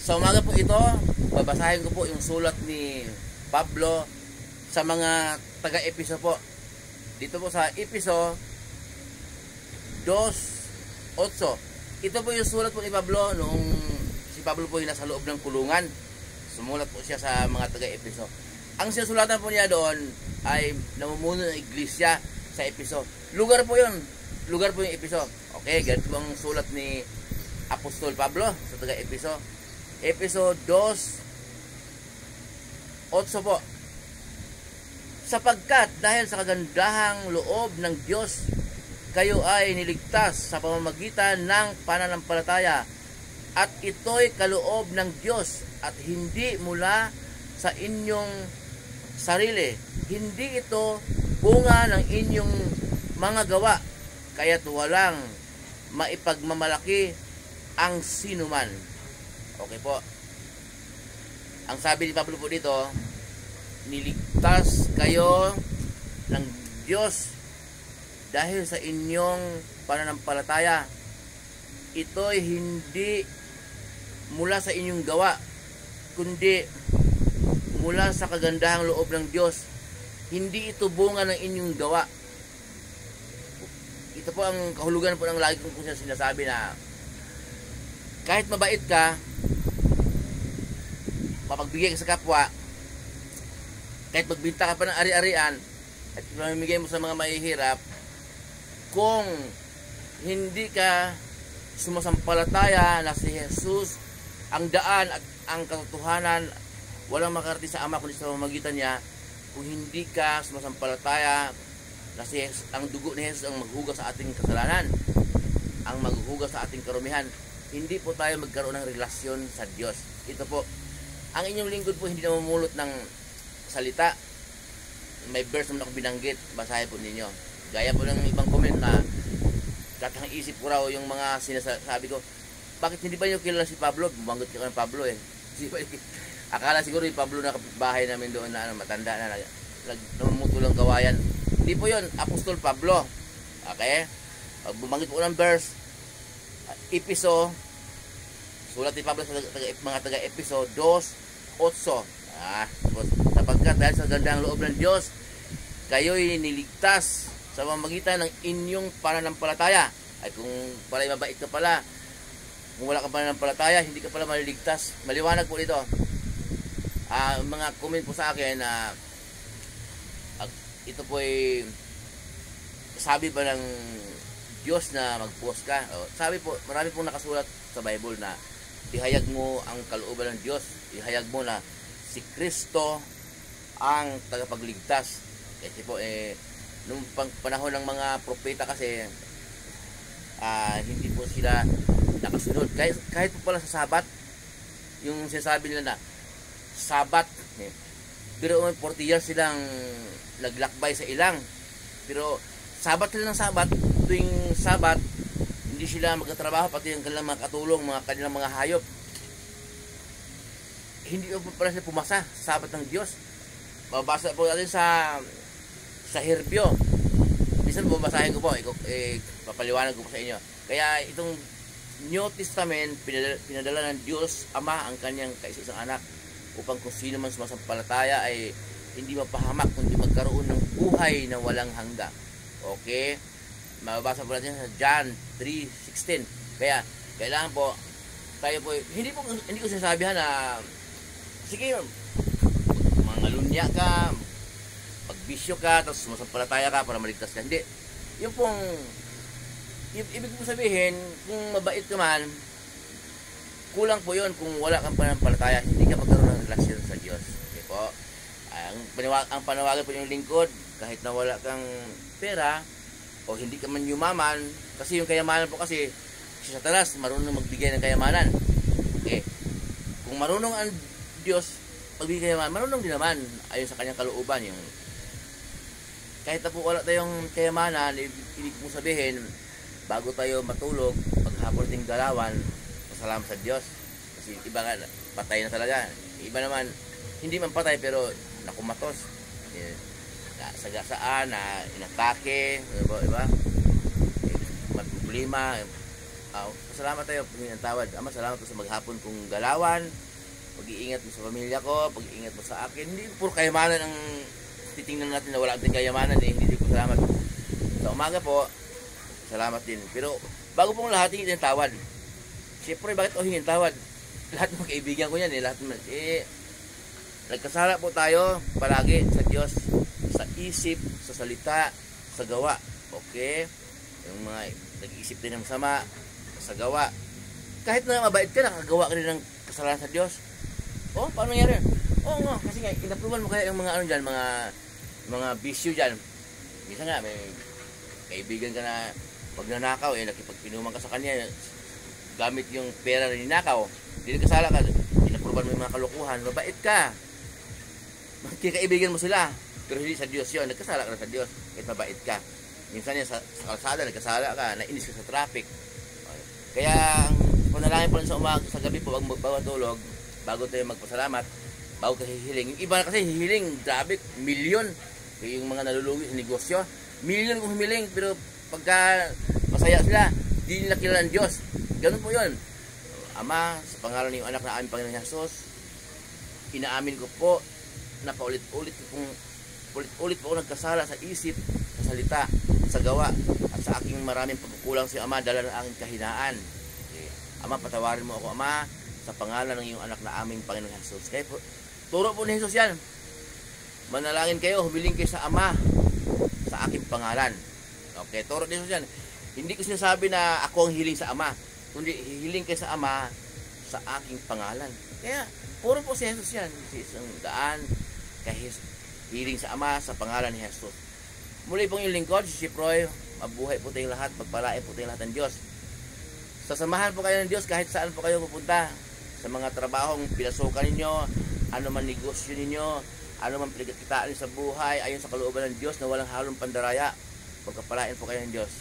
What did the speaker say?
Sa umaga po ito, babasahin ko po yung sulat ni Pablo sa mga taga-Epeso po. Dito po sa Epeso 2:8. Ito po yung sulat po ni Pablo noong si Pablo po yung nasa loob ng kulungan. Sumulat po siya sa mga taga-Epeso. Ang sinusulatan po niya doon ay namumuno ng iglesia sa Epeso. Lugar po yun. Lugar po yung Epeso. Okay, ganito po ang sulat ni Apostol Pablo sa taga-Epeso. Epeso 2:8 po. Sapagkat dahil sa kagandahang loob ng Diyos, kayo ay niligtas sa pamamagitan ng pananampalataya, at ito'y kaloob ng Diyos at hindi mula sa inyong sarili. Hindi ito bunga ng inyong mga gawa, kaya't walang maipagmamalaki ang sinuman. Okay po. Ang sabi ni Pablo po dito, niligtas kayo ng Diyos dahil sa inyong pananampalataya. Ito'y hindi mula sa inyong gawa, kundi mula sa kagandahang loob ng Diyos. Hindi ito bunga ng inyong gawa. Ito po ang kahulugan po ng lagi kong po sinasabi na kahit mabait ka, mapagbigay ka sa kapwa, kahit magbinta ka pa ng ari-arian at mamimigay mo sa mga mahihirap, kung hindi ka sumasampalataya na si Jesus ang daan at ang katotohanan, walang makarating sa Ama kundi sa pamamagitan niya. Kung hindi ka sumasampalataya na si Jesus, ang dugo ni Jesus ang maghugas sa ating kasalanan, ang maghugas sa ating karumihan, hindi po tayo magkaroon ng relasyon sa Diyos. Ito po, ang inyong lingkod po hindi namumulot ng salita. May verse naman ako binanggit, basahin po ninyo. Gaya po ng ibang comment na katang isip ko raw yung mga sinasabi ko, bakit hindi ba nyo kilala si Pablo? Bumanggit ko ng Pablo eh. Akala siguro yung Pablo na kapitbahay namin doon na matanda na namumutulang kawayan. Hindi po yun, Apostol Pablo. Okay? Pag bumanggit po ng verse, Epeso, sulat ni Pablo sa mga taga-Epeso 2:8. Sapagkat dahil sa gandang loob ng Diyos, kayo'y niligtas sa pamamagitan ng inyong pananampalataya. Ay kung pala'y mabait ka pala, kung wala ka pananampalataya, hindi ka pala maliligtas. Maliwanag po dito. Mga comment po sa akin na ito po ay sabi ba ng Diyos na mag-post ka? Sabi po, marami pong nakasulat sa Bible na ihayag mo ang kalooban ng Diyos, ihayag mo na si Kristo ang tagapagligtas. Kasi po nung panahon ng mga propeta kasi hindi po sila nakasunod. Kahit po pala sa Sabat, yung sinasabi nila na Sabat, pero 40 years silang naglakbay sa ilang, pero Sabat sila ng Sabat. Tuwing Sabat, hindi sila magtatrabaho, pati yung kanilang mga katulong, kanilang mga hayop. Hindi po pala sila pumasa sa Sabat ng Diyos. Babasa po natin sa Herbio. Minsan babasahin ko po, papaliwanag ko po sa inyo. Kaya itong New Testament, pinadala ng Diyos Ama ang kanyang kaisa-isang anak upang kung sino man sumasampalataya ay hindi mapahamak, kundi magkaroon ng buhay na walang hanggan. Okay? Mababasa po natin sa John 3:16. Kaya kailangan po tayo po, hindi ko sinasabihan na sige, mangalunya ka, pagbisyo ka, tapos sumasampalataya ka para maligtas ka. Hindi. Yung pong ibig ko sabihin, kung mabait ka man, kulang po yun kung wala kang pananampalataya, hindi ka magkaroon ng relasyon sa Diyos. Okay po? Ang panawagan po yung lingkod, kahit na wala kang pera, o hindi ka man yumaman, kasi yung kayamanan po kasi, si Satanas marunong magbigay ng kayamanan. Okay? Kung marunong ang Diyos magbigay kayamanan, marunong din naman ayon sa kanyang kalooban. Yung kahit na po wala tayong kayamanan, ibig mo sabihin, bago tayo matulog, paghapon ting galawan, pasalamat sa Diyos. Kasi iba nga, patay na talaga. Iba naman, hindi man patay pero nakumatos. Sagasaan, na inatake, iba? May problema. Pasalamat tayo humingi ng tawad. Ama, salamat po sa maghapon kong galawan, pag-iingat mo sa pamilya ko, pag-iingat mo sa akin. Hindi puro kayamanan ang titingnan natin na wala ating kayamanan eh. Hindi po salamat. Sa umaga po, salamat din. Pero bago pong lahat, hingin ng tawad. Siyempre, bakit ako hingin tawad? Lahat ng kaibigan ko yan eh. Lahat naman. Nagkasala po tayo palagi sa Diyos, sa isip, sa salita, sa gawa. Okay? Yung mga nag-iisip din ng masama, sa gawa. Kahit na mabait ka, nakagawa ka rin ng kasalanan sa Diyos. Paano nangyari? Oo nga, kasi nga, inapruban mo kaya yung mga ano dyan, mga bisyo dyan. Minsan nga, may kaibigan ka na magnanakaw, nakipagpinuman ka sa kanya, gamit yung pera na ninakaw, hindi kasala ka, inapruban mo yung mga kalukuhan, mabait ka. Kikaibigan mo sila, pero hindi sa Diyos yun, nagkasala ka na sa Diyos, kahit mabait ka. Minsan yan, sa kalsada, nagkasala ka, nainis ka sa traffic. Kaya, ang panalangin po sa umaga, sa gabi po, wag magpapatulog, bago tayo magpasalamat, bago tayo hihiling. Yung iba kasi hihiling, grabe, milyon. Yung mga naluluwi sa negosyo, milyon kung humiling, pero pagka masaya sila, di nila kilala ng Diyos. Ganun po yun. Ama, sa pangalan ng anak na aming Panginoon Jesus, inaamin ko po na paulit-ulit po ako nagkasala sa isip, sa salita, sa gawa, at sa aking maraming pagkukulang sa Ama, dala ng aking kahinaan. Ama, patawarin mo ako, Ama, sa pangalan ng iyong anak na aming Panginoon Jesus. Kaya po, turo po ni Jesus yan. Manalangin kayo, humiling kayo sa Ama, sa aking pangalan. Okay, turo ni Jesus yan. Hindi ko sinasabi na ako ang hiling sa Ama, kundi hiling kayo sa Ama, sa aking pangalan. Kaya, puro po si Jesus yan. Si isang daan, kay hiling sa Ama, sa pangalan ni Jesus. Muli pong yung lingkod, si Roy, mabuhay po tayong lahat, magpalain po tayong lahat ng Diyos. Sasamahan po kayo ng Diyos kahit saan po kayo pupunta. Sa mga trabahong pinasukan ninyo, ano man negosyo ninyo, ano man pinagkikitaan sa buhay, ayon sa kalooban ng Diyos na walang halong pandaraya, magpapalain po kayo ng Diyos.